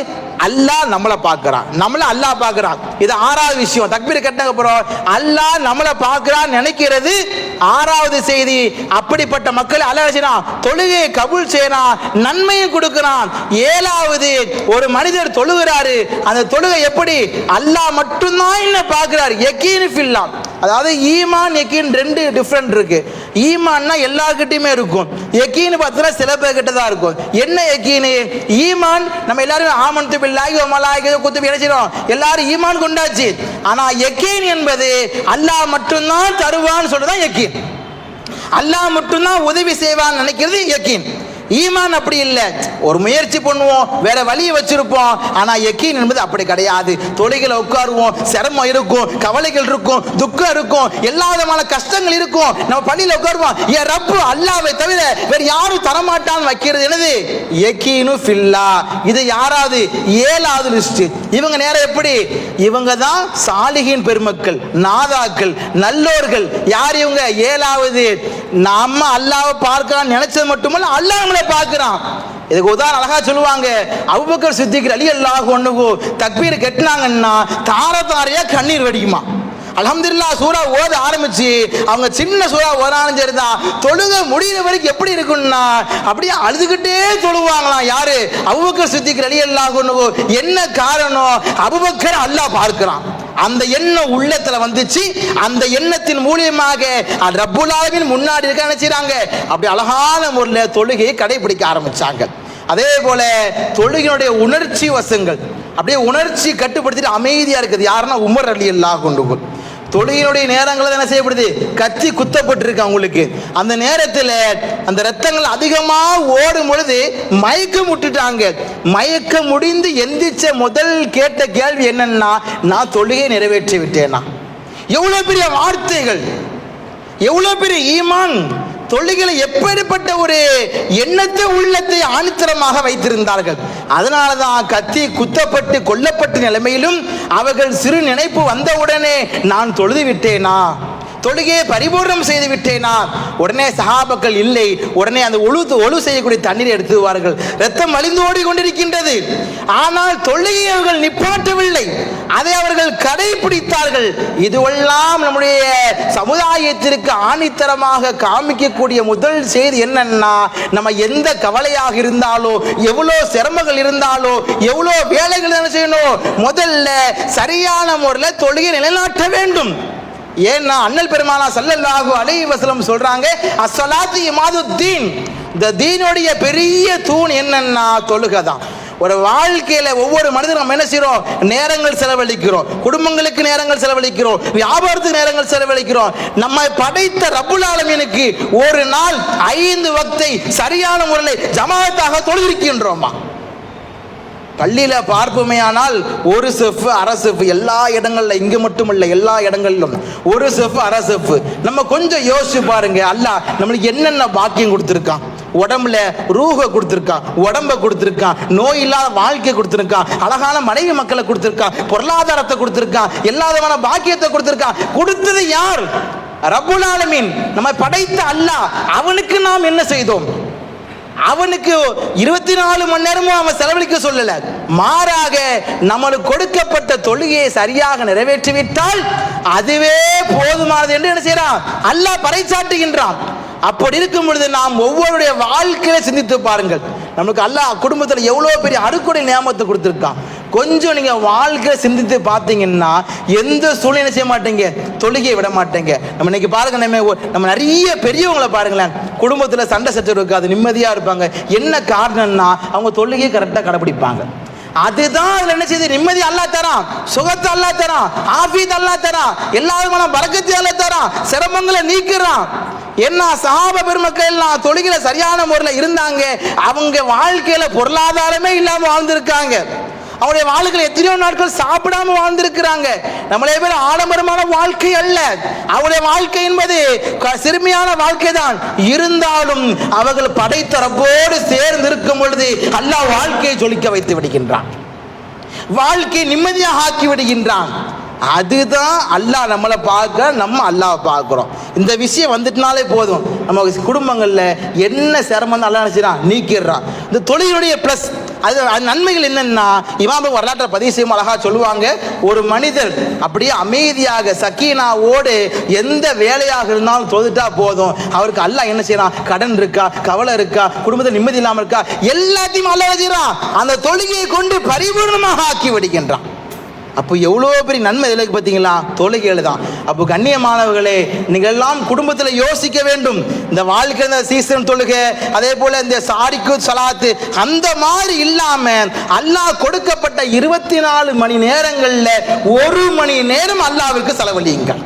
A: அல்லாஹ் நம்மளை பார்க்கிறான், நம்மள அல்லாஹ் பார்க்கிறான். இது 6வது விஷயம். தக்பீர் கட்டினதுக்கு அப்புறம் அல்லாஹ் நம்மளை பார்க்கிறான் நினைக்கிறது 6வது செய்தி. அப்படிப்பட்ட மக்கள் அல்லாஹ் தொழுகையை கபூல் செய்யறான், நன்மையை கொடுக்கிறான். 7வது, ஒரு மனிதர் தொழுகிறாரு, அந்த தொழுகை எப்படி, அல்லாஹ் மட்டும்தான் என்ன பார்க்கிறார், யகீன் ஃபில்லா. அதாவது ஈமான் யகீன் 2 டிஃப்ரெண்ட் இருக்கு. ஈமான்னா எல்லார்கிட்டயுமே இருக்கும், யகீன் பார்த்தா சில பேர்கிட்ட தான் இருக்கும். என்ன யகீன்? ஈமான் நம்ம எல்லாரும் ஆமன்து பில்லாஹி வ மலாயிகத்து குத்துபி நினைச்சிரோம், எல்லாரும் ஈமான் கொண்டாச்சு. ஆனா யகீன் என்பது அல்லாஹ் மட்டும்தான் தருவான்னு சொல்றதான் யகீன், அல்லாஹ் மட்டும்தான் உதவி செய்வான்னு நினைக்கிறது யகீன். ஈமான் அப்படி இல்லை, ஒரு முயற்சி பண்ணுவோம், வேற வழியை வச்சிருப்போம், ஆனா யகீன் என்பது அப்படி கிடையாது. தொழுகையில உட்காருவோம், சிரமம் இருக்கும், கவலைகள் இருக்கும், துக்கம் இருக்கும், எல்லா விதமான கஷ்டங்கள் இருக்கும், நம்ம பள்ளியில உட்காருவோம், என் ரப்பு அல்லாஹ்வை தவிர வேற யாரும் தரமாட்டான்னு வைக்கிறது என்னது, யகீனு ஃபில்லா. இது யாராவது 7வது லிஸ்ட். இவங்க நேரம் எப்படி, இவங்க தான் சாலிஹீன் பெருமக்கள், நாதாக்கள், நல்லோர்கள். யார் இவங்க? 7வது, நம்ம அல்லாஹ்வை பார்க்கலாம் நினைச்சது மட்டுமல்ல, அல்லாஹ் பார்க்கிறான். இதுக்கு உதாரணம் அழகா சொல்லுவாங்க, அபூபக்கர் சித்திக் ரலியல்லாஹு அன்ஹு தக்பீர் கட்டினாங்கன்னா தாரதாரையா கண்ணீர் வடிக்குமா. அல்ஹம்துலில்லாஹ் சூரா ஓத ஆரம்பிச்சு அவங்க சின்ன சூரா ஓதாலும் சரிதான், தொழுக முடிகிற வரைக்கும் எப்படி இருக்குன்னா அப்படியே அழுதுகிட்டே தொழுவாங்களாம். யாரு? அபூபக்கர் சித்திக் ரலியல்லாஹு அன்ஹு. என்ன காரணம்? அபூபக்கர் அல்லாஹ் பார்க்கிறான், அந்த எண்ணம் உள்ளத்துல வந்துச்சு. அந்த எண்ணத்தின் மூலியமாக ரப்புல் ஆலமீன் முன்னாடி இருக்க நினைச்சாங்க. அப்படி அழகான முறையில் தொழுகையை கடைபிடிக்க ஆரம்பிச்சாங்க. அதே போல தொழுகையினுடைய உணர்ச்சி வசங்கள் அப்படியே உணர்ச்சி கட்டுப்படுத்திட்டு அமைதியா இருக்குது. யாருன்னா உமர் ரலியல்லாஹு அன்ஹு. தொழுகையினுடைய நேரங்கள் என்ன செய்யப்படுது? கத்தி குத்தப்பட்டிருக்கு அவங்களுக்கு. அந்த நேரத்தில் அந்த ரத்தங்கள் அதிகமாக ஓடும் பொழுது மயக்கம் விட்டுட்டாங்க. மயக்கம் முடிந்து எந்திரிச்ச முதல் கேட்ட கேள்வி என்னன்னா, நான் தொழுகையை நிறைவேற்றி விட்டேனா? எவ்வளவு பெரிய வார்த்தைகள், எவ்வளவு பெரிய ஈமான்! தொழுகையில எப்படிப்பட்ட ஒரு எண்ணத்தை உள்ளத்தை ஆணித்தரமாக வைத்திருந்தார்கள். அதனாலதான் கத்தி குத்தப்பட்டு கொல்லப்பட்ட நிலைமையிலும் அவர்கள் சிறு நினைப்பு வந்தவுடனே நான் தொழுது விட்டேனா, தொழுகையை பரிபூர்ணம் செய்து விட்டேனா? உடனே சஹாபாக்கள் இல்லை, உடனே அந்த ஒழு செய்யக்கூடிய தண்ணீரை எடுத்துவார்கள். ரத்தம் வழிந்து ஓடி கொண்டிருக்கின்றது. ஆனால் தொழுகையை அவர்கள் நிப்பாட்டவில்லை, அதை அவர்கள் கடைபிடித்தார்கள். இதுவெல்லாம் நம்முடைய சமுதாயத்திற்கு ஆணித்தரமாக காமிக்கக்கூடிய முதல் செய்தி என்னன்னா, நம்ம எந்த கவலையாக இருந்தாலோ, எவ்வளோ சிரமங்கள் இருந்தாலோ, எவ்வளோ வேலைகள் என்ன செய்யணும், முதல்ல சரியான முறையில் தொழுகையை நிலைநாட்ட வேண்டும். ஏன்னா அண்ணல் பெருமானா ஸல்லல்லாஹு அலைஹி வஸல்லம் சொல்றாங்க, அஸ்ஸலாத்து இமாதுத்தீன், இந்த தீனுடைய பெரிய தூண் என்னன்னா தொழுகை தான். ஒரு வாழ்க்கையில ஒவ்வொரு மனிதரும் நம்ம என்ன செய்யறோம்? நேரங்கள் செலவழிக்கிறோம், குடும்பங்களுக்கு நேரங்கள் செலவழிக்கிறோம், வியாபாரத்துக்கு நேரங்கள் செலவழிக்கிறோம். நம்மை படைத்த ரப்புல் ஆலமீனுக்கு ஒரு நாள் 5 வக்தை சரியான முறையில் ஜமாஅத்தாக தொழுகின்றோமா? பள்ளியில பார்ப்போமேயானால் ஒரு செஃப் அரை செஃப் எல்லா இடங்கள்ல, இங்க மட்டும் இல்ல எல்லா இடங்களிலும் ஒரு செஃப் அரை செஃப். நம்ம கொஞ்சம் யோசிச்சு பாருங்க, அல்லாஹ் நம்மளுக்கு என்னென்ன பாக்கியம் கொடுத்துருக்கான். உடம்புல ரூஹ கொடுத்துருக்கான், உடம்ப கொடுத்துருக்கான், நோய் இல்லாத வாழ்க்கை கொடுத்துருக்கான், அழகான மனைவி மக்களை கொடுத்துருக்கான், பொருளாதாரத்தை கொடுத்துருக்கான், எல்லா விதமான பாக்கியத்தை கொடுத்துருக்கான். கொடுத்தது யார்? ரப்புல் ஆலமீன், நம்ம படைத்த அல்லாஹ். அவனுக்கு நாம் என்ன செய்தோம்? அவனுக்கு 24 மணி நேரமும் அவன் செலவழிக்க சொல்லல, மாறாக நம்மளுக்கு கொடுக்கப்பட்ட தொழுகையை சரியாக நிறைவேற்றிவிட்டால் அதுவே போதுமானது என்று என்ன செய்யறான்? அல்லாஹ் பறைசாட்டுகின்றான். அப்படி இருக்கும் பொழுது நாம் ஒவ்வொருடைய வாழ்க்கையில சிந்தித்து பாருங்கள், நமக்கு அல்லாஹ் குடும்பத்தில் எவ்வளவு பெரிய அருக்குடை நியாமத்தை கொடுத்திருக்கான். கொஞ்சம் நீங்க வாழ்க்கையில சிந்தித்து பார்த்தீங்கன்னா எந்த சூழ்நிலை செய்ய மாட்டீங்க, தொழுகையை விட மாட்டேங்க. நம்ம இன்னைக்கு பாருங்க, நம்ம நிறைய பெரியவங்களை பாருங்களேன், குடும்பத்தில் சண்டை சச்சரவு இருக்காது, நிம்மதியா இருப்பாங்க. என்ன காரணம்னா அவங்க தொழுகையை கரெக்டாக கடைபிடிப்பாங்க. அதுதான் அதுல என்ன செய்யுது? நிம்மதி அல்லாஹ் தரான், சுகத்தை அல்லாஹ் தரான், ஆஃபியத் அல்லாஹ் தரான், எல்லா விதமான பரக்கத்தை அல்லாஹ் தரான், சிரமங்களை நீக்குறான். என்ன சஹாபா பெருமக்கள் எல்லாம் தொழுகையில சரியான முறையில் இருந்தாங்க. அவங்க வாழ்க்கையில பொருளாதாரமே இல்லாம வாழ்ந்திருக்காங்க. அவருடைய வாழ்க்கையில் எத்தனையோ நாட்கள் சாப்பிடாம வாழ்ந்திருக்கிறாங்க. நம்மளே பேர் ஆடம்பரமான வாழ்க்கை அல்ல, அவருடைய வாழ்க்கை என்பது சிறுமியான வாழ்க்கை தான். இருந்தாலும் அவர்கள் படைத்த ரப்போடு சேர்ந்து இருக்கும் பொழுது அல்லாஹ் வாழ்க்கையை ஜொலிக்க வைத்து விடுகின்றான், வாழ்க்கையை நிம்மதியாக ஆக்கி விடுகின்றான். அதுதான் அல்லாஹ் நம்மளை பார்க்க, நம்ம அல்லாஹ் பார்க்கிறோம். இந்த விஷயம் வந்துட்டுனாலே போதும், நம்ம குடும்பங்களில் என்ன சிரமம் அல்லாஹ் நினைச்சிடான், நீக்கிடுறான். இந்த தொழிலுடைய பிளஸ் அது நன்மைகள் என்னன்னா, இமாம் வரலாற்றை பதிவு செய்யும் அழகா சொல்லுவாங்க, ஒரு மனிதர் அப்படியே அமைதியாக சக்கீனாவோடு எந்த வேலையாக இருந்தாலும் தொழுதுட்டா போதும், அவருக்கு அல்லாஹ் என்ன செய்யறான்? கடன் இருக்கா, கவலை இருக்கா, குடும்பத்தை நிம்மதி இல்லாமல் இருக்கா, எல்லாத்தையும் அல்லாஹ் செய்யறான், அந்த தொழுகையை கொண்டு பரிபூர்ணமாக ஆக்கி விடுகின்றான். அப்போ எவ்வளோ பெரிய நன்மை இதில் பார்த்தீங்களா? தொழுகையில் தான். அப்போ கண்ணியமானவர்களே, நீங்கள் எல்லாம் குடும்பத்தில் யோசிக்க வேண்டும். இந்த வாழ்க்கை இந்த சீசன் தொழுகை, அதே போல் இந்த சாரிக்கு சலாத்து அந்த மாதிரி இல்லாமல் அல்லாஹ் கொடுக்கப்பட்ட 24 மணி நேரங்களில் 1 மணி நேரம் அல்லாஹ்விற்கு செலவழியுங்கள்.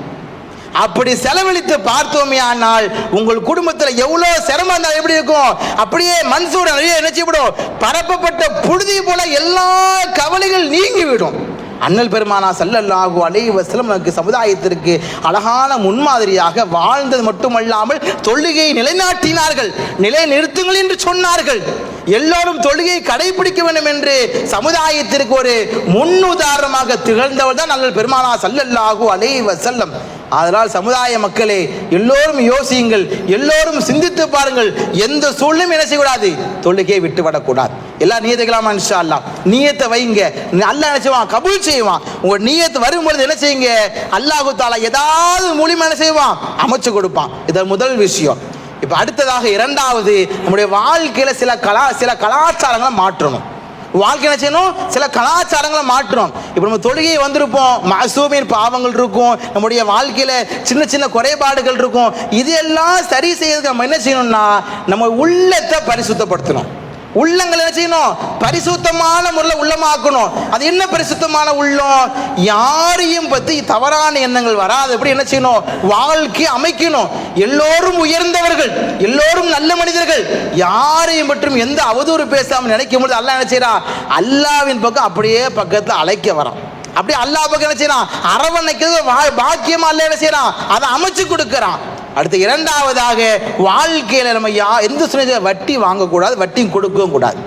A: அப்படி செலவழித்து பார்த்தோமே ஆனால் உங்கள் குடும்பத்தில் எவ்வளோ சிரமம் இருந்தால் எப்படி இருக்கும்? அப்படியே மன்சூர் என்ன செய்யப்படும்? பரப்பப்பட்ட புழுதி போல எல்லா கவலைகள் நீங்கிவிடும். அண்ணல் பெருமானா ஸல்லல்லாஹு அலைஹி வஸல்லம் நமக்கு சமுதாயத்திற்கு அழகான முன்மாதிரியாக வாழ்ந்தது மட்டுமல்லாமல் தொழுகையை நிலைநாட்டினார்கள், நிலை நிறுத்துங்கள் என்று சொன்னார்கள். எல்லோரும் தொழுகையை கடைபிடிக்க வேண்டும் என்று சமுதாயத்திற்கு ஒரு முன்னுதாரணமாக திகழ்ந்தவர் தான் அண்ணல் பெருமானா ஸல்லல்லாஹு அலைஹி வஸல்லம். அதனால் சமுதாய மக்களே, எல்லோரும் யோசியுங்கள், எல்லோரும் சிந்தித்து பாருங்கள். எந்த சூழ்நிலையும் என்ன செய்யக்கூடாது? தொழுகையை விட்டுவிடக்கூடாது. எல்லா நியத்துக்கலாமா? இன்ஷா அல்லாஹ் நியத்தை வைங்க, அல்லாஹ் என்ன செய்வான்? கபூல் செய்வான். உங்க நியத்து வரும்பொழுது என்ன செய்யுங்க? அல்லாஹு தஆலா ஏதாவது மூலியமா என்ன செய்வான்? அமைச்சு கொடுப்பான். இது முதல் விஷயம். இப்போ அடுத்ததாக இரண்டாவது, நம்முடைய வாழ்க்கையில சில கலாச்சாரங்களை மாற்றணும். வாழ்க்கை என்ன செய்யணும், சில கலாச்சாரங்களை மாற்றணும். இப்போ நம்ம தொழுகையை வந்திருப்போம், மாசூமின் பாவங்கள் இருக்கும், நம்முடைய வாழ்க்கையில சின்ன சின்ன குறைபாடுகள் இருக்கும். இதெல்லாம் சரி செய்யறதுக்கு நம்ம என்ன செய்யணும்னா நம்ம உள்ளத்தை பரிசுத்தப்படுத்தணும். உள்ளங்கள் என்ன செய்யணும், பரிசுத்தமான முறையில் உள்ளமாக்கணும். அது என்ன பரிசுத்தமான உள்ளம், யாரையும் பற்றி தவறான எண்ணங்கள் வராதபடி என்ன செய்யணும், வாழ்க்கை அமைக்கணும். எல்லோரும் உயர்ந்தவர்கள், எல்லோரும் நல்ல மனிதர்கள், யாரையும் பற்றும் எந்த அவதூறு பேசாமல் நினைக்கும் பொழுது அல்லாஹ் என்ன செய்யறான், அல்லாஹ்வின் பக்கம் அப்படியே பக்கத்தில் அழைக்க வரான். அப்படியே அல்லாஹ் பக்கம் என்ன செய்யறான், அரவணைக்கிறது பாக்கியமா அல்லாஹ் என்ன செய்யறான், அதை அமைச்சு கொடுக்கறான். அடுத்து இரண்டாவதாக வாழ்க்கையில நம்ம எந்த சூழ்நிலை வட்டி வாங்கக்கூடாது, வட்டி கொடுக்கவும் கூடாது.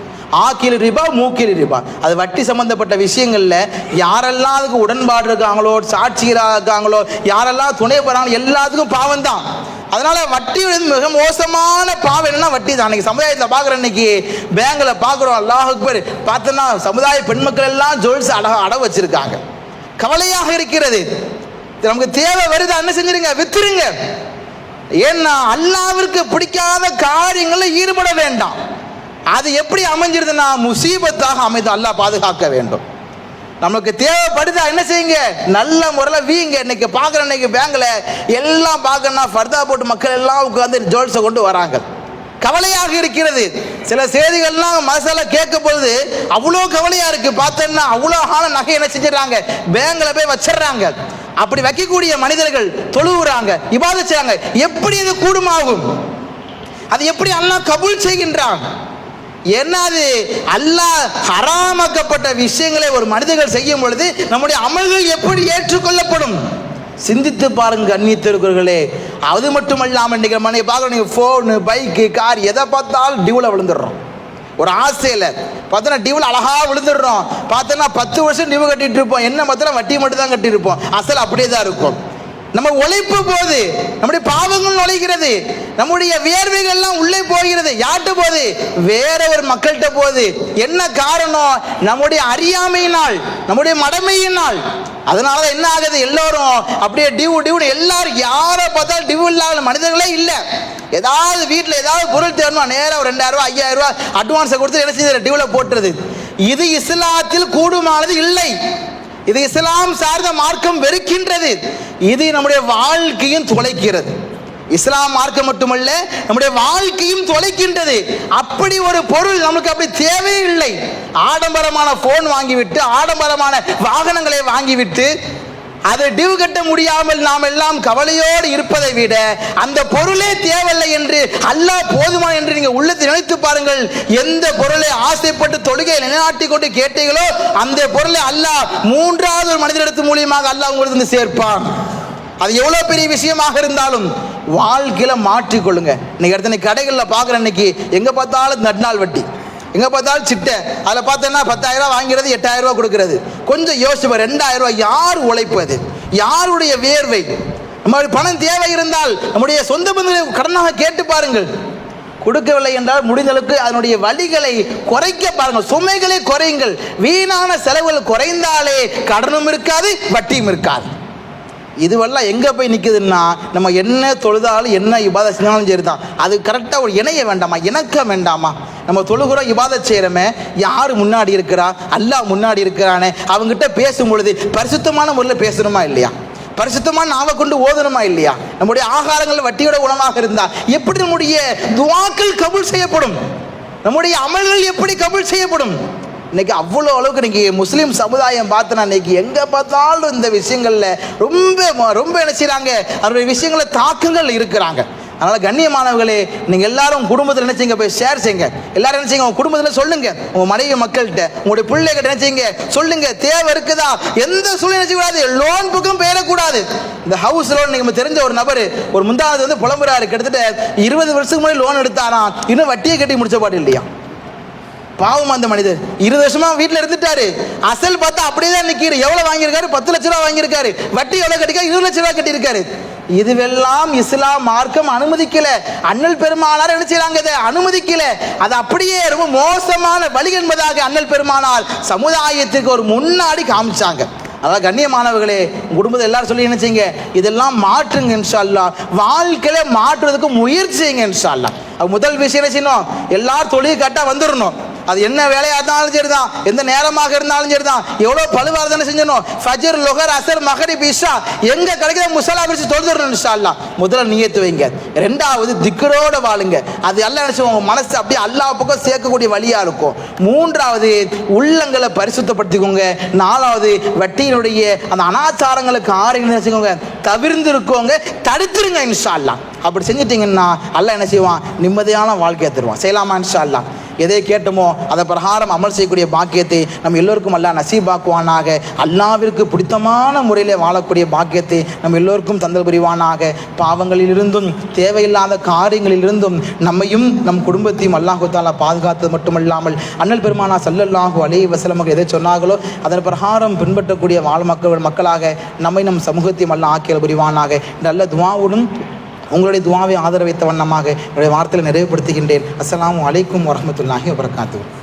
A: ஆக்கில் ரிபா மூக்கில் ரிபா, அது வட்டி சம்பந்தப்பட்ட விஷயங்கள்ல யாரெல்லாம் அதுக்கு உடன்பாடு இருக்காங்களோ, சாட்சியராக இருக்காங்களோ, யாரெல்லாம் துணை போறாங்களோ எல்லாத்துக்கும் பாவம் தான். அதனால வட்டி மிக மோசமான பாவம் என்னன்னா வட்டி தான். அன்னைக்கு சமுதாயத்தில் பார்க்குற இன்னைக்கு பேங்க்ல பார்க்குறோம், அல்லாஹ் அக்பர், பார்த்தோன்னா சமுதாய பெண் மக்கள் எல்லாம் ஜுவல்ஸ் அட வச்சிருக்காங்க. கவலையாக இருக்கிறது. நமக்கு தேவை வருது, என்ன செஞ்சிருங்க, வித்துருங்க. ஏன்னா அல்லாஹ்விற்கு பிடிக்காத காரியங்களில் ஈடுபட வேண்டாம். அது எப்படி அமைஞ்சிருதுன்னா முசீபத்தாக அமைது. அல்லாஹ் பாதுகாக்க வேண்டும். நமக்கு தேவைப்படுதா என்ன செய்யுங்க, நல்ல முறையில் வீங்க. இன்னைக்கு பார்க்குற இன்னைக்கு பேங்க்ல எல்லாம் பார்க்கணும்னா ஃபர்தா போட்டு மக்கள் எல்லாம் உட்காந்து ஜுவல்ஸை கொண்டு வராங்க. கவலையாக இருக்கிறது. சில செய்திகள்லாம் மனசால கேட்க பொழுது அவ்வளோ கவலையா இருக்கு. பார்த்தோன்னா அவ்வளோ ஆன நகை என்ன செஞ்சிடறாங்க, பேங்க்ல போய் வச்சிடறாங்க. அப்படி வைக்கக்கூடிய மனிதர்கள் தொழுகிறாங்க, இபாதத் செய்றாங்க. எப்படி இது கூடுமாகும்? அது எப்படி அல்லாஹ் கபூல் செய்கின்றான்? ஏன்னா அது அல்லாஹ் ஹராமாக்கப்பட்ட விஷயங்களை ஒரு மனிதர்கள் செய்யும் பொழுது நம்முடைய அமல்கள் எப்படி ஏற்றுக்கொள்ளப்படும்? சிந்தித்து பாருங்க கண்ணியத்திற்குரியவர்களே. அது மட்டும் இல்லாமல் நீங்கள் மனைவி பார்க்க, நீங்கள் ஃபோனு, பைக்கு, கார் எதை பார்த்தாலும் டியூவில் விழுந்துடுறோம். ஒரு ஆசையில் பார்த்தோன்னா டியூவில் அழகாக விழுந்துடுறோம். பார்த்தோன்னா 10 வருஷம் டியூ கட்டிட்டு இருப்போம். என்ன பார்த்தா வட்டி மட்டும் தான் கட்டியிருப்போம், அசல் அப்படியே தான் இருக்கும். நம்ம உழைப்பு போது, நம்முடைய பாவங்கள் நுழைகிறது, நம்முடைய வியர்வைகள்லாம் உள்ளே போகிறது. யார்கிட்ட போகுது? வேற ஒரு மக்கள்கிட்ட போகுது. என்ன காரணம்? நம்முடைய அறியாமையினால், நம்முடைய மடமையினால். அதனால என்ன ஆகுது, எல்லோரும் அப்படியே டியூ எல்லாரும் யாரை பார்த்தாலும் டியூ இல்லாத மனிதர்களே இல்லை. ஏதாவது வீட்டில் ஏதாவது பொருள் தேடணும், நேரம் 2000 ரூபா 5000 ரூபா அட்வான்ஸை கொடுத்து என்ன செய்யுது, டியூவில் போட்டுறது. இது இஸ்லாத்தில் கூடுமானது இல்லை. இது இஸ்லாம் சார்ந்த மார்க்கம் வெறுக்கின்றது. இது நம்முடைய வாழ்க்கையும் தொலைக்கிறது. இஸ்லாம் மார்க்கம் மட்டுமல்ல, நம்முடைய வாழ்க்கையும் தொலைக்கின்றது. அப்படி ஒரு பொருள் நமக்கு அப்படி தேவையில்லை. ஆடம்பரமான போன் வாங்கிவிட்டு, ஆடம்பரமான வாகனங்களை வாங்கிவிட்டு, அதை டியூ கட்ட முடியாமல் நாம் எல்லாம் கவலையோடு இருப்பதை விட அந்த பொருளே தேவையில்லை என்று அல்லாஹ் போதுமா என்று நீங்கள் உள்ளத்தில் நினைத்து பாருங்கள். எந்த பொருளை ஆசைப்பட்டு தொழுகையை நிலைநாட்டி கொண்டு கேட்டீர்களோ அந்த பொருளை அல்லாஹ் 3வது ஒரு மனிதரிடத்து மூலியமாக அல்லாஹ் உங்களுக்கு சேர்ப்பான். அது எவ்வளோ பெரிய விஷயமாக இருந்தாலும் வாழ்க்கையில மாற்றிக்கொள்ளுங்க. இன்னைக்கு இடத்துல கடைகளில் பார்க்குற இன்னைக்கு எங்கே பார்த்தாலும் நட்நாள் வட்டி, எங்கே பார்த்தாலும் சிட்டை. அதில் பார்த்தோன்னா 10000 ரூபா வாங்கிறது 8000 ரூபா கொடுக்கறது. கொஞ்சம் யோசிச்சு 2000 ரூபா யார் உழைப்பது, யாருடைய வேர்வை? நம்மளுடைய பணம் தேவை இருந்தால் நம்முடைய சொந்த பந்தங்களை கடனாக கேட்டு பாருங்கள். கொடுக்கவில்லை என்றால் முடிந்தளவுக்கு அதனுடைய வழிகளை குறைக்க பாருங்கள், சுமைகளை குறையுங்கள். வீணான செலவுகள் குறைந்தாலே கடனும் இருக்காது, வட்டியும் இருக்காது. இதுவெல்லாம் எங்கே போய் நிற்குதுன்னா, நம்ம என்ன தொழுதாலும் என்ன இபாதத் செஞ்சாலும் சரி தான், அது கரெக்டாக ஒரு இணைய வேண்டாமா, இணக்கம் வேண்டாமா? நம்ம தொழுகிறோம், இபாதத் செய்கிறோமே, யார் முன்னாடி இருக்கிறா? அல்லாஹ் முன்னாடி இருக்கிறானே. அவங்ககிட்ட பேசும் பொழுது பரிசுத்தமான முறையில் பேசணுமா இல்லையா? பரிசுத்தமான நாவை கொண்டு ஓதணுமா இல்லையா? நம்முடைய ஆகாரங்கள் வட்டியோட உணவாக இருந்தால் எப்படி நம்முடைய துஆக்கள் கபூல் செய்யப்படும்? நம்முடைய அமல்கள் எப்படி கபூல் செய்யப்படும்? இன்னைக்கு அவ்வளோ அளவுக்கு இன்னைக்கு முஸ்லீம் சமுதாயம் பார்த்தனா இன்னைக்கு எங்கே பார்த்தாலும் இந்த விஷயங்களில் ரொம்ப என்ன செய்கிறாங்க, அவருடைய விஷயங்களில் தாக்கங்கள் இருக்கிறாங்க. அதனால் கண்ணியமானவர்களே, நீங்கள் எல்லாரும் குடும்பத்தில் என்ன செய்யுங்க, போய் ஷேர் செய்யுங்க. எல்லாரும் என்ன செய்யுங்க, உங்கள் குடும்பத்தில் சொல்லுங்க, உங்கள் மனைவி மக்கள்கிட்ட, உங்களுடைய பிள்ளைகிட்ட என்ன செய்யுங்க, சொல்லுங்க. தேவை இருக்குதா, எந்த சூழ்நிலை செய்யக்கூடாது, லோன் பக்கம் பெயரக்கூடாது. இந்த ஹவுஸ் லோன் நம்ம தெரிஞ்ச ஒரு நபர் ஒரு முந்தாவது வந்து புலம்புறாரு, கிட்டத்தட்ட 20 வருஷத்துக்கு முன்னாடி லோன் எடுத்தாராம், இன்னும் வட்டியை கட்டி முடிச்ச பாடு இல்லையா? பாவம் அந்த மனிதர் 20 வருஷமா வீட்டில் இருந்துட்டாரு. அசல் பார்த்தா அப்படியே தான் நிற்கிற. எவ்வளோ வாங்கியிருக்காரு? 10 லட்ச ரூபா வாங்கியிருக்காரு. வட்டி எவ்வளோ கட்டிருக்காரு? 20 லட்ச ரூபா கட்டியிருக்காரு. இதுவெல்லாம் இஸ்லாம் மார்க்கம் அனுமதிக்கல. அண்ணல் பெருமானார் என்ன செய்யறாங்க, இதை அனுமதிக்கல. அது அப்படியே ரொம்ப மோசமான வழி என்பதாக அண்ணல் பெருமானார் சமுதாயத்துக்கு ஒரு முன்னாடி காமிச்சாங்க. அதாவது கண்ணியமானவர்களே, குடும்பத்தை எல்லாரும் சொல்லி என்ன செய்யுங்க, இதெல்லாம் மாற்றுங்க இன்ஷா அல்லாஹ். வாழ்க்கையில மாற்றுறதுக்கு முயற்சி செய்யுங்க இன்ஷா அல்லாஹ். முதல் விஷயம் என்ன செய்யணும், எல்லாரும் தொழில் கரெக்டாக வந்துடணும். அது என்ன வேலையாக இருந்தாலும் சரிதான், எந்த நேரமாக இருந்தாலும் சரிதான், எவ்வளோ பழுவாக இருந்தாலும் செஞ்சணும். ஃபஜர், லுஹர், அசர், மகரிப், இஷா எங்க கிடைக்கிற முஸல்லா பிரிச்சு தொழுதுறணும் இன்ஷா அல்லாஹ். முதல்ல நியத்து வைங்க. ரெண்டாவது திக்ரோட வாழுங்க. அது எல்லாம் நினைச்சு உங்க மனசு அப்படியே அல்லாஹ் பக்கம் சேர்க்கக்கூடிய வழியா இருக்கும். மூன்றாவது உள்ளங்களை பரிசுத்தப்படுத்திக்கோங்க. நாலாவது வட்டியினுடைய அந்த அனாச்சாரங்களுக்கு நினைச்சுக்கோங்க, தவிர்ந்து இருக்கோங்க, தடுத்துருங்க இன்ஷா அல்லாஹ். அப்படி செஞ்சிட்டீங்கன்னா அல்லாஹ் என்ன செய்வான்? நிம்மதியான வாழ்க்கையை தருவான். செய்யலாமா இன்ஷா அல்லாஹ்? எதை கேட்டோமோ அதை பிரகாரம் அமல் செய்யக்கூடிய பாக்கியத்தை நம்ம எல்லோருக்கும் அல்லாஹ் நசீபாக்குவானாக. அல்லாஹ்விற்கு பிடித்தமான முறையில் வாழக்கூடிய பாக்கியத்தை நம்ம எல்லோருக்கும் தந்தல் புரிவானாக. பாவங்களிலிருந்தும் தேவையில்லாத காரியங்களிலிருந்தும் நம்மையும் நம் குடும்பத்தையும் அல்லாஹு தஆலா பாதுகாத்தது மட்டுமல்லாமல் அண்ணல் பெருமானா ஸல்லல்லாஹு அலைஹி வஸல்லம் எதை சொன்னார்களோ அதன் பிரகாரம் பின்பற்றக்கூடிய மக்களாக நம்மை நம் சமூகத்தையும் அல்லாஹ் ஆக்கியல் புரிவானாக. நல்ல துஆவுடன் உங்களுடைய துஆவை ஆதரவைத்த வண்ணமாக என்னுடைய வார்த்தையை நிறைவுபடுத்துகின்றேன். அஸ்ஸலாமு அலைக்கும் வரஹ்மத்துல்லாஹி வபரகாத்துஹு.